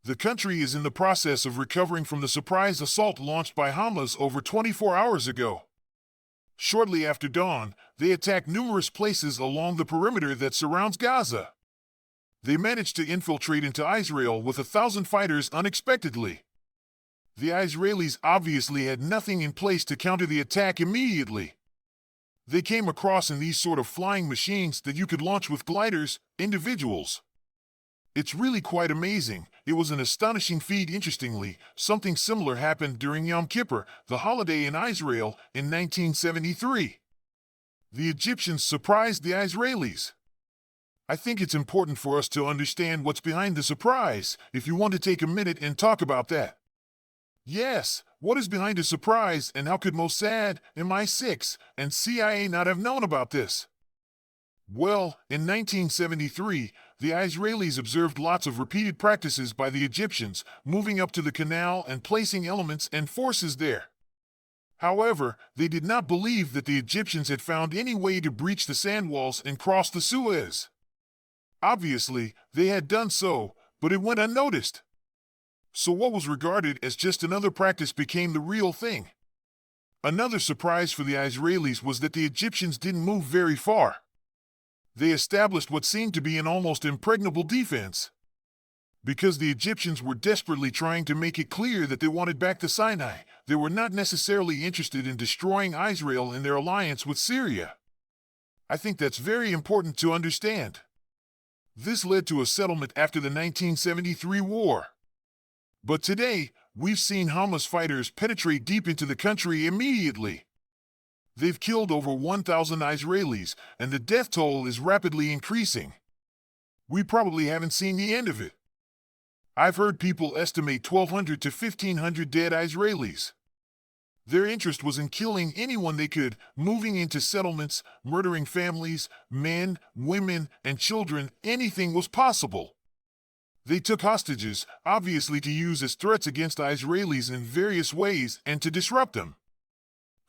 The country is in the process of recovering from the surprise assault launched by Hamas over 24 hours ago. Shortly after dawn, they attacked numerous places along the perimeter that surrounds Gaza. They managed to infiltrate into Israel with 1,000 fighters unexpectedly. The Israelis obviously had nothing in place to counter the attack immediately. They came across in these sort of flying machines that you could launch with gliders, individuals. It's really quite amazing. It was an astonishing feat. Interestingly, something similar happened during Yom Kippur, the holiday in Israel, in 1973. The Egyptians surprised the Israelis. I think it's important for us to understand what's behind the surprise, if you want to take a minute and talk about that. Yes, what is behind a surprise, and how could Mossad, MI6, and CIA not have known about this? Well, in 1973, the Israelis observed lots of repeated practices by the Egyptians, moving up to the canal and placing elements and forces there. However, they did not believe that the Egyptians had found any way to breach the sand walls and cross the Suez. Obviously, they had done so, but it went unnoticed. So what was regarded as just another practice became the real thing. Another surprise for the Israelis was that the Egyptians didn't move very far. They established what seemed to be an almost impregnable defense. Because the Egyptians were desperately trying to make it clear that they wanted back the Sinai, they were not necessarily interested in destroying Israel in their alliance with Syria. I think that's very important to understand. This led to a settlement after the 1973 war. But today, we've seen Hamas fighters penetrate deep into the country immediately. They've killed over 1,000 Israelis, and the death toll is rapidly increasing. We probably haven't seen the end of it. I've heard people estimate 1,200 to 1,500 dead Israelis. Their interest was in killing anyone they could, moving into settlements, murdering families, men, women, and children. Anything was possible. They took hostages, obviously to use as threats against Israelis in various ways and to disrupt them.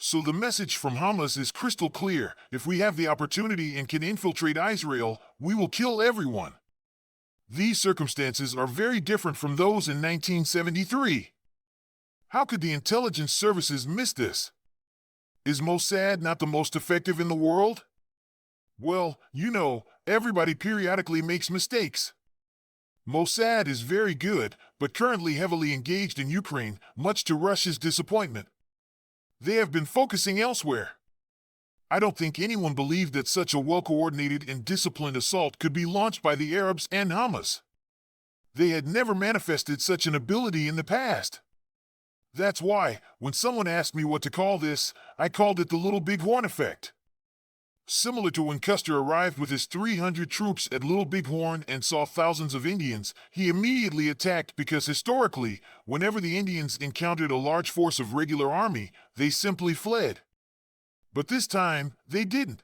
So the message from Hamas is crystal clear: if we have the opportunity and can infiltrate Israel, we will kill everyone. These circumstances are very different from those in 1973. How could the intelligence services miss this? Is Mossad not the most effective in the world? Well, everybody periodically makes mistakes. Mossad is very good, but currently heavily engaged in Ukraine, much to Russia's disappointment. They have been focusing elsewhere. I don't think anyone believed that such a well-coordinated and disciplined assault could be launched by the Arabs and Hamas. They had never manifested such an ability in the past. That's why, when someone asked me what to call this, I called it the Little Bighorn effect. Similar to when Custer arrived with his 300 troops at Little Bighorn and saw thousands of Indians, he immediately attacked because historically, whenever the Indians encountered a large force of regular army, they simply fled. But this time, they didn't.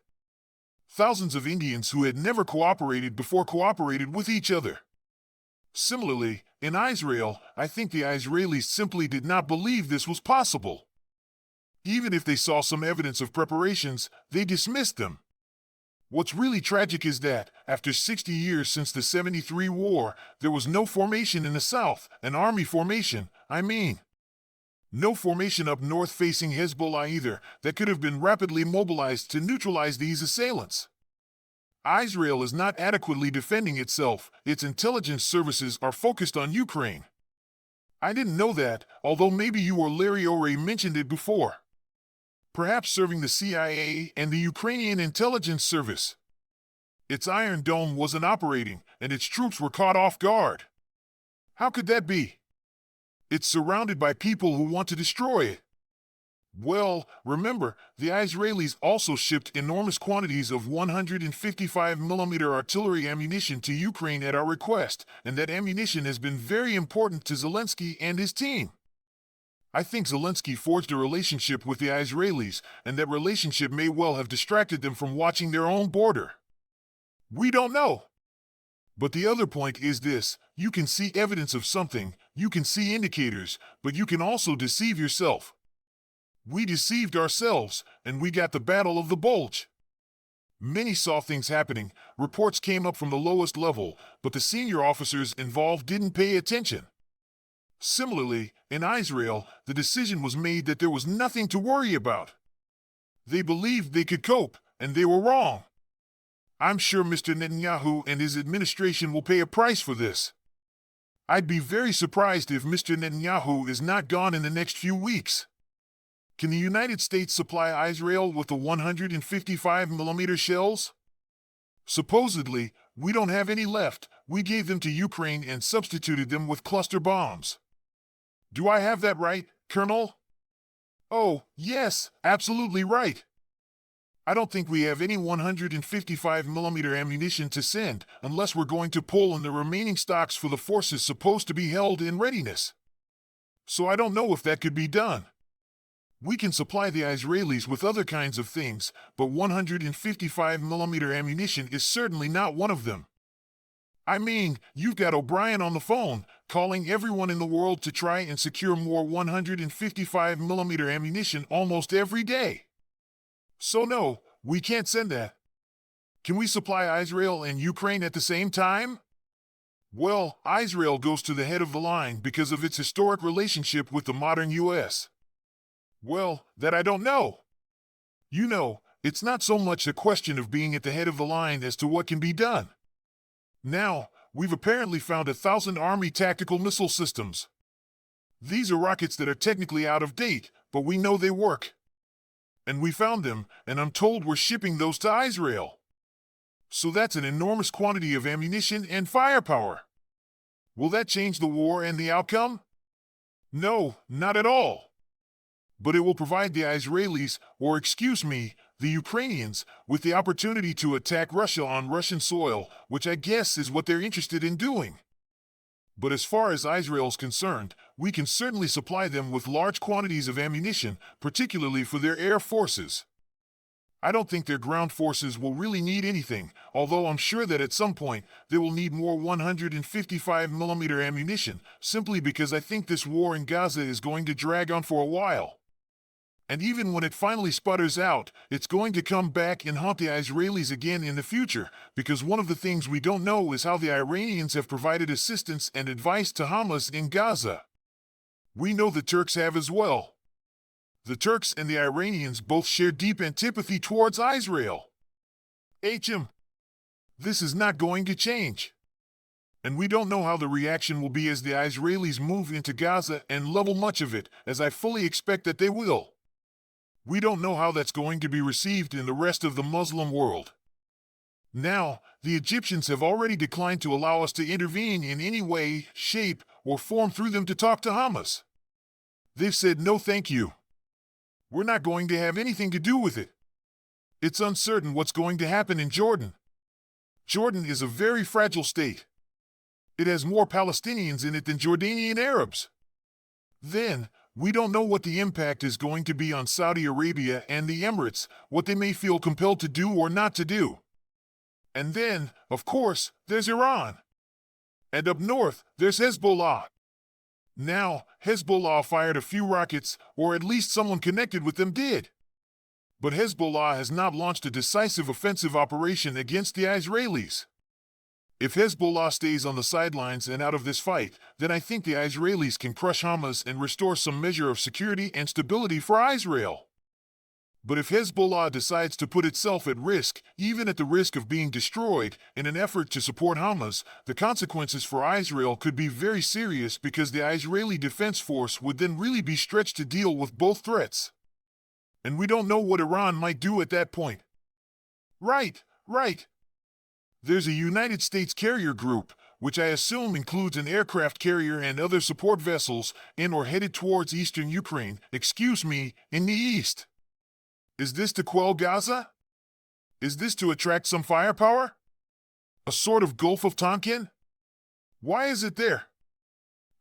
Thousands of Indians who had never cooperated before cooperated with each other. Similarly, in Israel, I think the Israelis simply did not believe this was possible. Even if they saw some evidence of preparations, they dismissed them. What's really tragic is that, after 60 years since the 73 war, there was no formation in the south, an army formation, I mean. No formation up north facing Hezbollah either, that could have been rapidly mobilized to neutralize these assailants. Israel is not adequately defending itself. Its intelligence services are focused on Ukraine. I didn't know that, although maybe you or Larry O'Ray mentioned it before. Perhaps serving the CIA and the Ukrainian intelligence service. Its Iron Dome wasn't operating, and its troops were caught off guard. How could that be? It's surrounded by people who want to destroy it. Well, remember, the Israelis also shipped enormous quantities of 155mm artillery ammunition to Ukraine at our request, and that ammunition has been very important to Zelensky and his team. I think Zelensky forged a relationship with the Israelis, and that relationship may well have distracted them from watching their own border. We don't know. But the other point is this: you can see evidence of something, you can see indicators, but you can also deceive yourself. We deceived ourselves, and we got the Battle of the Bulge. Many saw things happening, reports came up from the lowest level, but the senior officers involved didn't pay attention. Similarly, in Israel, the decision was made that there was nothing to worry about. They believed they could cope, and they were wrong. I'm sure Mr. Netanyahu and his administration will pay a price for this. I'd be very surprised if Mr. Netanyahu is not gone in the next few weeks. Can the United States supply Israel with the 155mm shells? Supposedly, we don't have any left. We gave them to Ukraine and substituted them with cluster bombs. Do I have that right, Colonel? Oh, yes, absolutely right. I don't think we have any 155mm ammunition to send unless we're going to pull in the remaining stocks for the forces supposed to be held in readiness. So I don't know if that could be done. We can supply the Israelis with other kinds of things, but 155mm ammunition is certainly not one of them. I mean, you've got O'Brien on the phone, calling everyone in the world to try and secure more 155mm ammunition almost every day. So no, we can't send that. Can we supply Israel and Ukraine at the same time? Well, Israel goes to the head of the line because of its historic relationship with the modern U.S. Well, that I don't know. You know, it's not so much a question of being at the head of the line as to what can be done. Now, we've apparently found 1,000 Army tactical missile systems. These are rockets that are technically out of date, but we know they work. And we found them, and I'm told we're shipping those to Israel. So that's an enormous quantity of ammunition and firepower. Will that change the war and the outcome? No, not at all. But it will provide the Israelis, or the Ukrainians, with the opportunity to attack Russia on Russian soil, which I guess is what they're interested in doing. But as far as Israel's concerned, we can certainly supply them with large quantities of ammunition, particularly for their air forces. I don't think their ground forces will really need anything, although I'm sure that at some point they will need more 155mm ammunition, simply because I think this war in Gaza is going to drag on for a while. And even when it finally sputters out, it's going to come back and haunt the Israelis again in the future, because one of the things we don't know is how the Iranians have provided assistance and advice to Hamas in Gaza. We know the Turks have as well. The Turks and the Iranians both share deep antipathy towards Israel. This is not going to change. And we don't know how the reaction will be as the Israelis move into Gaza and level much of it, as I fully expect that they will. We don't know how that's going to be received in the rest of the Muslim world. Now, the Egyptians have already declined to allow us to intervene in any way, shape, or form through them to talk to Hamas. They've said no thank you. We're not going to have anything to do with it. It's uncertain what's going to happen in Jordan. Jordan is a very fragile state. It has more Palestinians in it than Jordanian Arabs. Then, we don't know what the impact is going to be on Saudi Arabia and the Emirates, what they may feel compelled to do or not to do. And then, of course, there's Iran. And up north, there's Hezbollah. Now, Hezbollah fired a few rockets, or at least someone connected with them did. But Hezbollah has not launched a decisive offensive operation against the Israelis. If Hezbollah stays on the sidelines and out of this fight, then I think the Israelis can crush Hamas and restore some measure of security and stability for Israel. But if Hezbollah decides to put itself at risk, even at the risk of being destroyed, in an effort to support Hamas, the consequences for Israel could be very serious because the Israeli Defense Force would then really be stretched to deal with both threats. And we don't know what Iran might do at that point. Right. There's a United States carrier group, which I assume includes an aircraft carrier and other support vessels, in or headed towards eastern Ukraine, in the east. Is this to quell Gaza? Is this to attract some firepower? A sort of Gulf of Tonkin? Why is it there?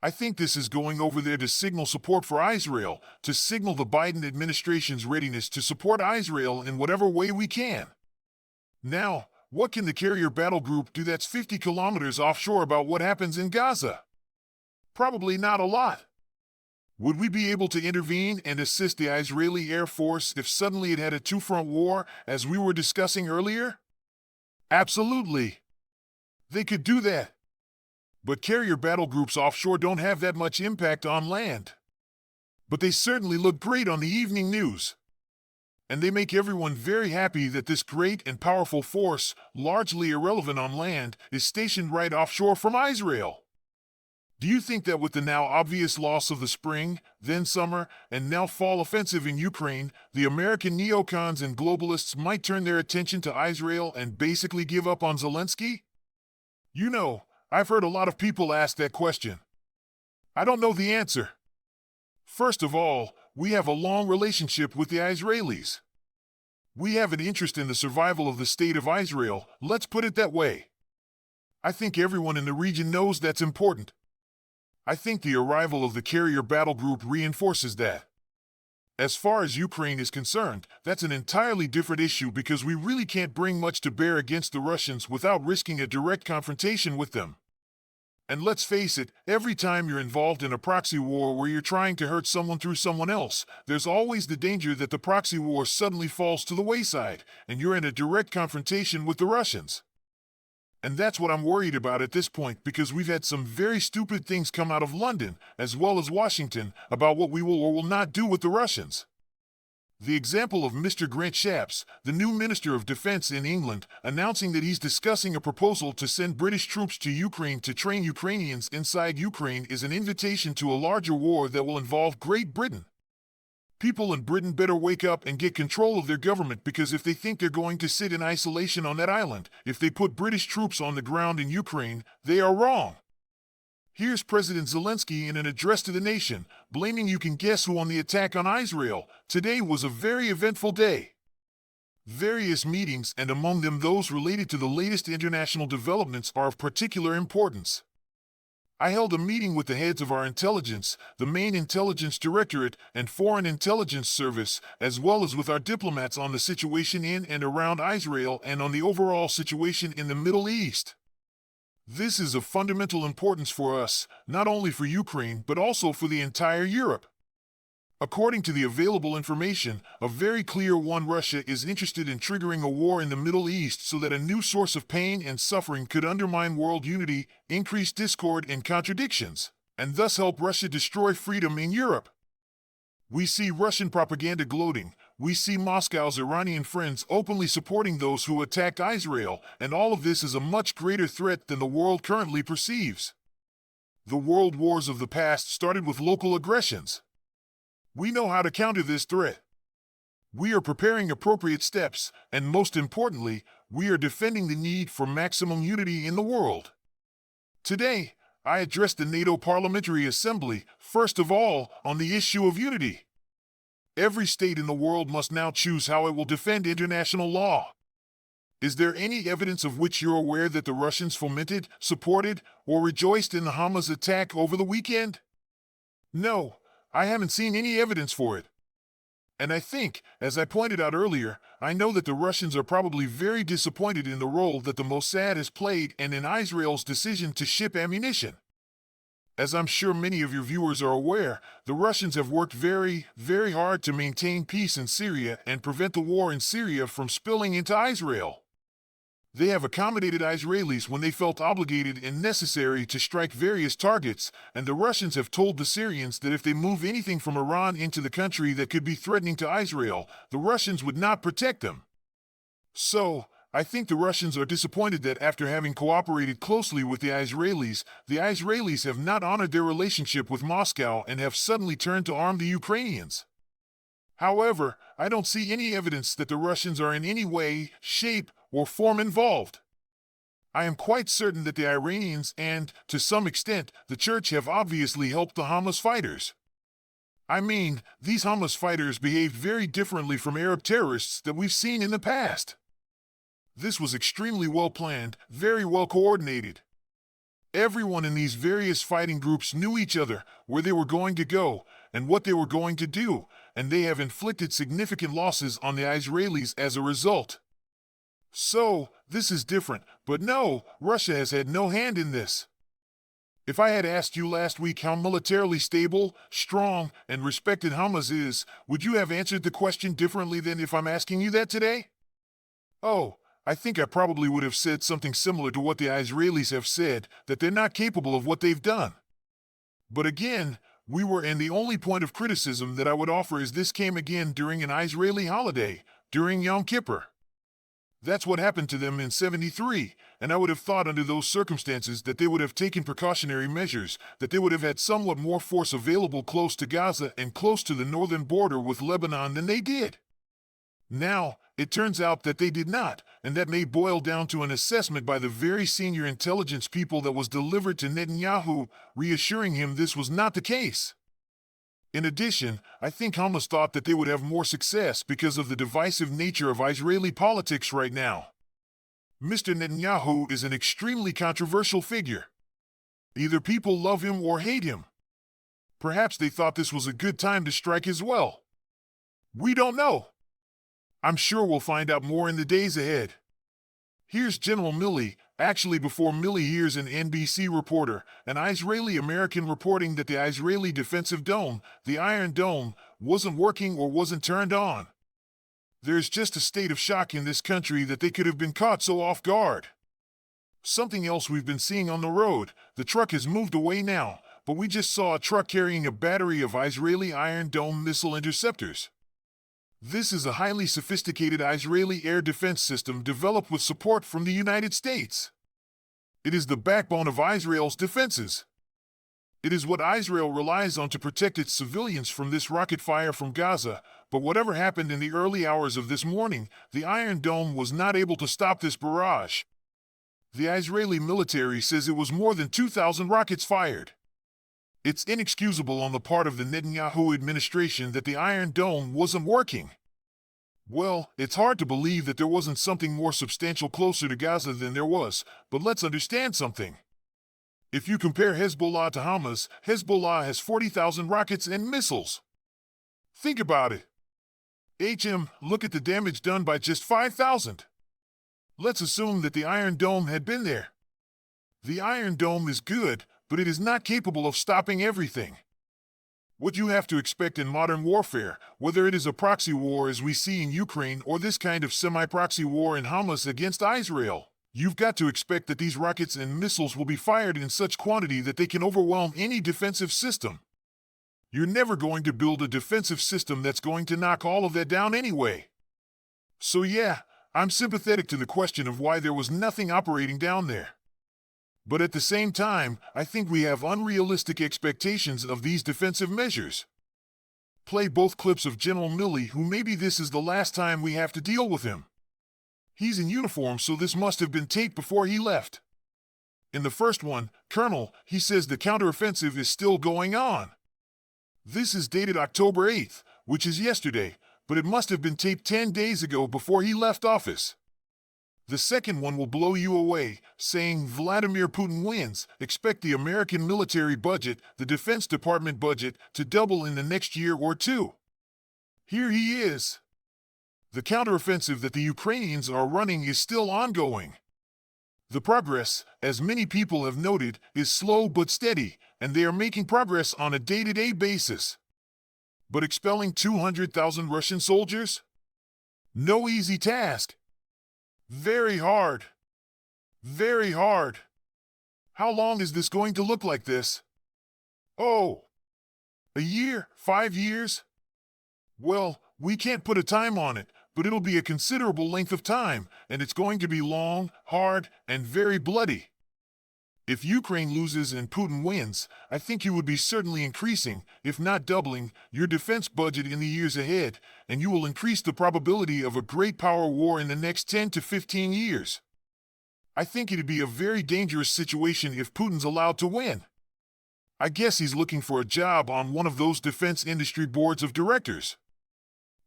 I think this is going over there to signal support for Israel, to signal the Biden administration's readiness to support Israel in whatever way we can. Now, what can the carrier battle group do that's 50 kilometers offshore about what happens in Gaza? Probably not a lot. Would we be able to intervene and assist the Israeli Air Force if suddenly it had a two-front war, as we were discussing earlier? Absolutely. They could do that. But carrier battle groups offshore don't have that much impact on land. But they certainly look great on the evening news. And they make everyone very happy that this great and powerful force, largely irrelevant on land, is stationed right offshore from Israel. Do you think that with the now obvious loss of the spring, then summer, and now fall offensive in Ukraine, the American neocons and globalists might turn their attention to Israel and basically give up on Zelensky? You know, I've heard a lot of people ask that question. I don't know the answer. First of all, we have a long relationship with the Israelis. We have an interest in the survival of the state of Israel, let's put it that way. I think everyone in the region knows that's important. I think the arrival of the carrier battle group reinforces that. As far as Ukraine is concerned, that's an entirely different issue because we really can't bring much to bear against the Russians without risking a direct confrontation with them. And let's face it, every time you're involved in a proxy war where you're trying to hurt someone through someone else, there's always the danger that the proxy war suddenly falls to the wayside, and you're in a direct confrontation with the Russians. And that's what I'm worried about at this point because we've had some very stupid things come out of London, as well as Washington, about what we will or will not do with the Russians. The example of Mr. Grant Shapps, the new Minister of Defense in England, announcing that he's discussing a proposal to send British troops to Ukraine to train Ukrainians inside Ukraine is an invitation to a larger war that will involve Great Britain. People in Britain better wake up and get control of their government because if they think they're going to sit in isolation on that island, if they put British troops on the ground in Ukraine, they are wrong. Here's President Zelensky in an address to the nation, blaming you can guess who on the attack on Israel. Today was a very eventful day. Various meetings, and among them those related to the latest international developments, are of particular importance. I held a meeting with the heads of our intelligence, the main intelligence directorate, and foreign intelligence service, as well as with our diplomats on the situation in and around Israel and on the overall situation in the Middle East. This is of fundamental importance for us, not only for Ukraine but also for the entire Europe. According to the available information, a very clear one: Russia is interested in triggering a war in the Middle East so that a new source of pain and suffering could undermine world unity, increase discord and contradictions, and thus help Russia destroy freedom in Europe. We see Russian propaganda gloating, we see Moscow's Iranian friends openly supporting those who attacked Israel, and all of this is a much greater threat than the world currently perceives. The world wars of the past started with local aggressions. We know how to counter this threat. We are preparing appropriate steps, and most importantly, we are defending the need for maximum unity in the world. Today, I addressed the NATO Parliamentary Assembly, first of all, on the issue of unity. Every state in the world must now choose how it will defend international law. Is there any evidence of which you're aware that the Russians fomented, supported, or rejoiced in the Hamas attack over the weekend? No. I haven't seen any evidence for it. And I think, as I pointed out earlier, I know that the Russians are probably very disappointed in the role that the Mossad has played and in Israel's decision to ship ammunition. As I'm sure many of your viewers are aware, the Russians have worked very, very hard to maintain peace in Syria and prevent the war in Syria from spilling into Israel. They have accommodated Israelis when they felt obligated and necessary to strike various targets, and the Russians have told the Syrians that if they move anything from Iran into the country that could be threatening to Israel, the Russians would not protect them. So, I think the Russians are disappointed that after having cooperated closely with the Israelis have not honored their relationship with Moscow and have suddenly turned to arm the Ukrainians. However, I don't see any evidence that the Russians are in any way, shape, or form involved. I am quite certain that the Iranians and, to some extent, the Church have obviously helped the Hamas fighters. I mean, these Hamas fighters behaved very differently from Arab terrorists that we've seen in the past. This was extremely well planned, very well coordinated. Everyone in these various fighting groups knew each other, where they were going to go, and what they were going to do, and they have inflicted significant losses on the Israelis as a result. So, this is different, but no, Russia has had no hand in this. If I had asked you last week how militarily stable, strong, and respected Hamas is, would you have answered the question differently than if I'm asking you that today? Oh, I think I probably would have said something similar to what the Israelis have said, that they're not capable of what they've done. But again, and the only point of criticism that I would offer is this came again during an Israeli holiday, during Yom Kippur. That's what happened to them in 73, and I would have thought under those circumstances that they would have taken precautionary measures, that they would have had somewhat more force available close to Gaza and close to the northern border with Lebanon than they did. Now, it turns out that they did not, and that may boil down to an assessment by the very senior intelligence people that was delivered to Netanyahu, reassuring him this was not the case. In addition, I think Hamas thought that they would have more success because of the divisive nature of Israeli politics right now. Mr. Netanyahu is an extremely controversial figure. Either people love him or hate him. Perhaps they thought this was a good time to strike as well. We don't know. I'm sure we'll find out more in the days ahead. Here's General Milley, actually before Milley here's an NBC reporter, an Israeli-American reporting that the Israeli defensive dome, the Iron Dome, wasn't working or wasn't turned on. There's just a state of shock in this country that they could have been caught so off guard. Something else we've been seeing on the road, the truck has moved away now, but we just saw a truck carrying a battery of Israeli Iron Dome missile interceptors. This is a highly sophisticated Israeli air defense system developed with support from the United States. It is the backbone of Israel's defenses. It is what Israel relies on to protect its civilians from this rocket fire from Gaza, but whatever happened in the early hours of this morning, the Iron Dome was not able to stop this barrage. The Israeli military says it was more than 2,000 rockets fired. It's inexcusable on the part of the Netanyahu administration that the Iron Dome wasn't working. Well, it's hard to believe that there wasn't something more substantial closer to Gaza than there was, but let's understand something. If you compare Hezbollah to Hamas, Hezbollah has 40,000 rockets and missiles. Think about it. Look at the damage done by just 5,000. Let's assume that the Iron Dome had been there. The Iron Dome is good, but it is not capable of stopping everything. What you have to expect in modern warfare, whether it is a proxy war as we see in Ukraine or this kind of semi-proxy war in Hamas against Israel, you've got to expect that these rockets and missiles will be fired in such quantity that they can overwhelm any defensive system. You're never going to build a defensive system that's going to knock all of that down anyway. So yeah, I'm sympathetic to the question of why there was nothing operating down there. But at the same time, I think we have unrealistic expectations of these defensive measures. Play both clips of General Milley, who maybe this is the last time we have to deal with him. He's in uniform, so this must have been taped before he left. In the first one, Colonel, he says the counteroffensive is still going on. This is dated October 8th, which is yesterday, but it must have been taped 10 days ago before he left office. The second one will blow you away, saying Vladimir Putin wins, expect the American military budget, the Defense Department budget, to double in the next year or two. Here he is. The counteroffensive that the Ukrainians are running is still ongoing. The progress, as many people have noted, is slow but steady, and they are making progress on a day-to-day basis. But expelling 200,000 Russian soldiers? No easy task. Very hard. Very hard. How long is this going to look like this? Oh, a year? 5 years? Well, we can't put a time on it, but it'll be a considerable length of time, and it's going to be long, hard, and very bloody. If Ukraine loses and Putin wins, I think you would be certainly increasing, if not doubling, your defense budget in the years ahead, and you will increase the probability of a great power war in the next 10 to 15 years. I think it'd be a very dangerous situation if Putin's allowed to win. I guess he's looking for a job on one of those defense industry boards of directors.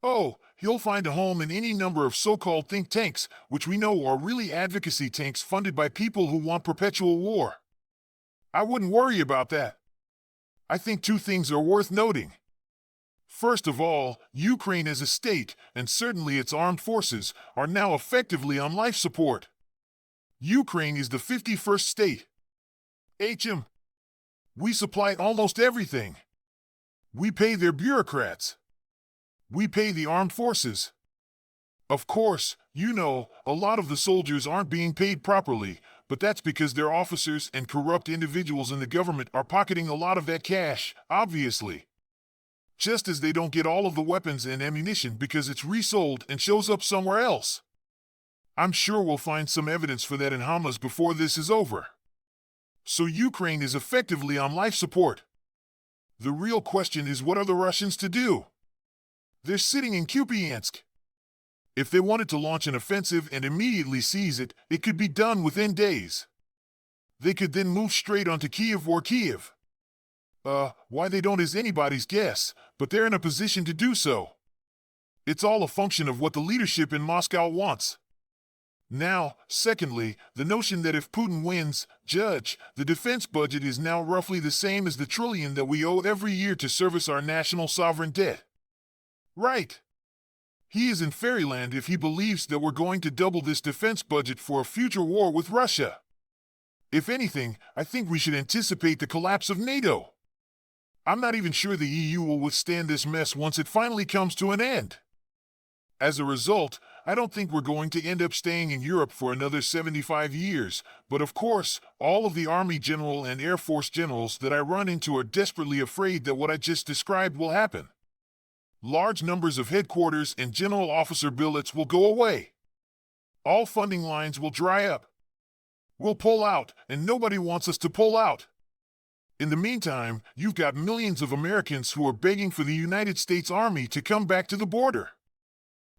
Oh, he'll find a home in any number of so-called think tanks, which we know are really advocacy tanks funded by people who want perpetual war. I wouldn't worry about that. I think two things are worth noting. First of all, Ukraine as a state, and certainly its armed forces, are now effectively on life support. Ukraine is the 51st state. We supply almost everything. We pay their bureaucrats. We pay the armed forces. Of course, You know, a lot of the soldiers aren't being paid properly, but that's because their officers and corrupt individuals in the government are pocketing a lot of that cash, obviously. Just as they don't get all of the weapons and ammunition because it's resold and shows up somewhere else. I'm sure we'll find some evidence for that in Hamas before this is over. So Ukraine is effectively on life support. The real question is, what are the Russians to do? They're sitting in Kupiansk. If they wanted to launch an offensive and immediately seize it, it could be done within days. They could then move straight onto Kiev or Kiev. Why they don't is anybody's guess, but they're in a position to do so. It's all a function of what the leadership in Moscow wants. Now, secondly, the notion that if Putin wins, the defense budget is now roughly the same as the trillion that we owe every year to service our national sovereign debt. Right. He is in fairyland if he believes that we're going to double this defense budget for a future war with Russia. If anything, I think we should anticipate the collapse of NATO. I'm not even sure the EU will withstand this mess once it finally comes to an end. As a result, I don't think we're going to end up staying in Europe for another 75 years, but of course, all of the Army General and Air Force generals that I run into are desperately afraid that what I just described will happen. Large numbers of headquarters and general officer billets will go away. All funding lines will dry up. We'll pull out, and nobody wants us to pull out. In the meantime, you've got millions of Americans who are begging for the United States Army to come back to the border.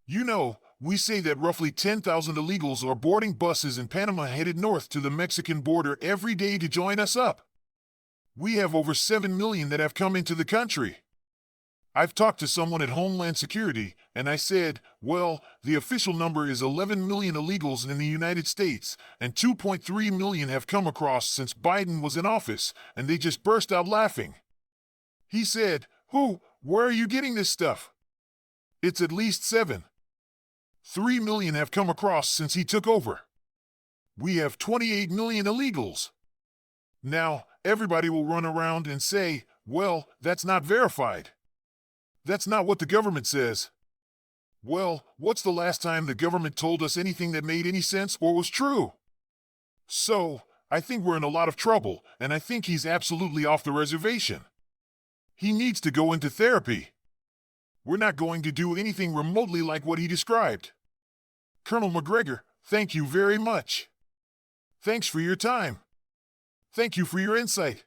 You know, we say that roughly 10,000 illegals are boarding buses in Panama headed north to the Mexican border every day to join us up. We have over 7 million that have come into the country. I've talked to someone at Homeland Security, and I said, well, the official number is 11 million illegals in the United States, and 2.3 million have come across since Biden was in office, and they just burst out laughing. He said, where are you getting this stuff? It's at least 7. 3 million have come across since he took over. We have 28 million illegals. Now, everybody will run around and say, well, that's not verified. That's not what the government says. Well, what's the last time the government told us anything that made any sense or was true? So, I think we're in a lot of trouble, and I think he's absolutely off the reservation. He needs to go into therapy. We're not going to do anything remotely like what he described. Colonel Macgregor, thank you very much. Thanks for your time. Thank you for your insight.